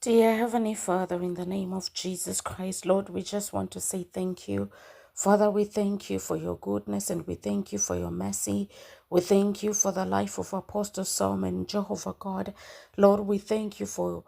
Dear Heavenly Father, in the name of Jesus Christ, Lord, we just want to say thank you. Father, we thank you for your goodness and we thank you for your mercy. We thank you for the life of Apostle Solomon, Jehovah God. Lord, we thank you for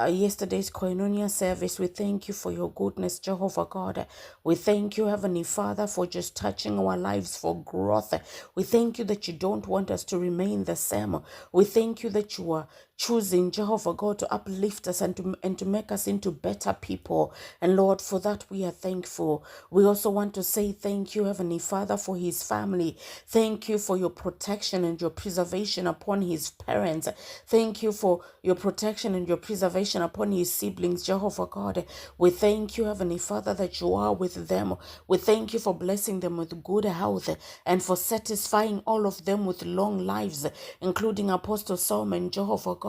yesterday's Koinonia service. We thank you for your goodness, Jehovah God. We thank you, Heavenly Father, for just touching our lives for growth. We thank you that you don't want us to remain the same. We thank you that you are choosing, Jehovah God, to uplift us and to make us into better people. And Lord, for that we are thankful. We also want to say thank you, Heavenly Father, for his family. Thank you for your protection and your preservation upon his parents. Thank you for your protection and your preservation upon his siblings, Jehovah God. We thank you, Heavenly Father, that you are with them. We thank you for blessing them with good health and for satisfying all of them with long lives, including Apostle Solomon, Jehovah God.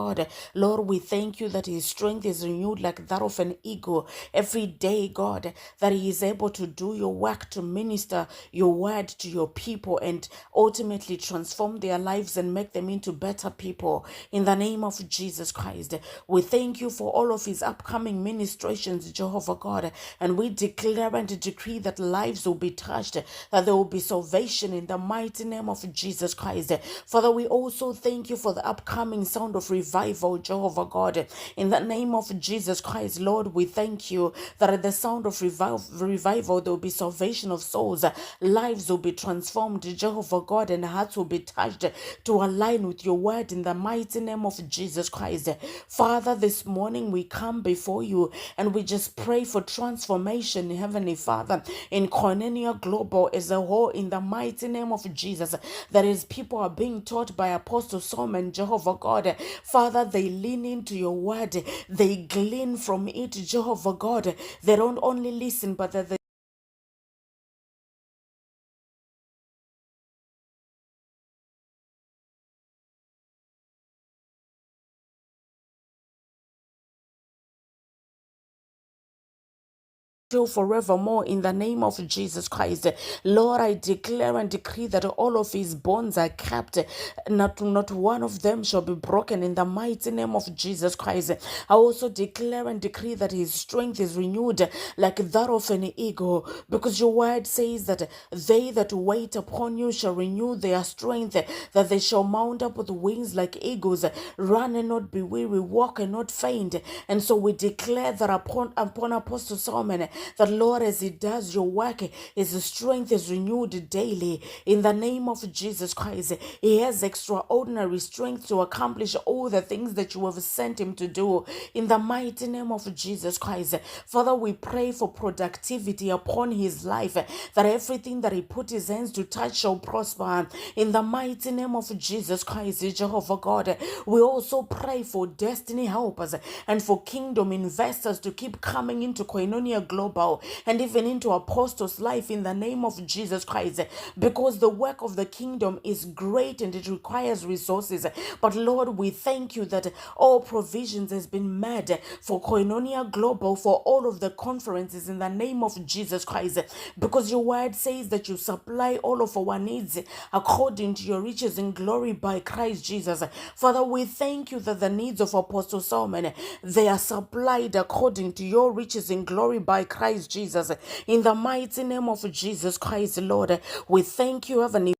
Lord, we thank you that his strength is renewed like that of an eagle every day, God, that he is able to do your work, to minister your word to your people and ultimately transform their lives and make them into better people. In the name of Jesus Christ, we thank you for all of his upcoming ministrations, Jehovah God, and we declare and decree that lives will be touched, that there will be salvation in the mighty name of Jesus Christ. Father, we also thank you for the upcoming sound of revival, Jehovah God. In the name of Jesus Christ, Lord, we thank you that at the sound of revival, there will be salvation of souls, lives will be transformed, Jehovah God, and hearts will be touched to align with your word in the mighty name of Jesus Christ. Father, this morning we come before you and we just pray for transformation, Heavenly Father, in Koinonia Global as a whole, in the mighty name of Jesus. That is, people are being taught by Apostle Solomon, Jehovah God. Father, they lean into your word, they glean from it, Jehovah God. They don't only listen, but that they till forevermore in the name of Jesus Christ. Lord, I declare and decree that all of his bonds are kept. Not one of them shall be broken in the mighty name of Jesus Christ. I also declare and decree that his strength is renewed like that of an eagle, because your word says that they that wait upon you shall renew their strength, that they shall mount up with wings like eagles, run and not be weary, walk and not faint. And so we declare that upon Apostle Solomon, that Lord, as he does your work, his strength is renewed daily in the name of Jesus Christ. He has extraordinary strength to accomplish all the things that you have sent him to do in the mighty name of Jesus Christ. Father, we pray for productivity upon his life, that everything that he put his hands to touch shall prosper in the mighty name of Jesus Christ, Jehovah God. We also pray for destiny helpers and for kingdom investors to keep coming into Koinonia Global and even into Apostles' life in the name of Jesus Christ, because the work of the kingdom is great and it requires resources. But Lord, we thank you that all provisions has been made for Koinonia Global, for all of the conferences in the name of Jesus Christ, because your word says that you supply all of our needs according to your riches in glory by Christ Jesus. Father, we thank you that the needs of Apostle Solomon, they are supplied according to your riches in glory by Christ Jesus. In the mighty name of Jesus Christ, Lord, we thank you, Heavenly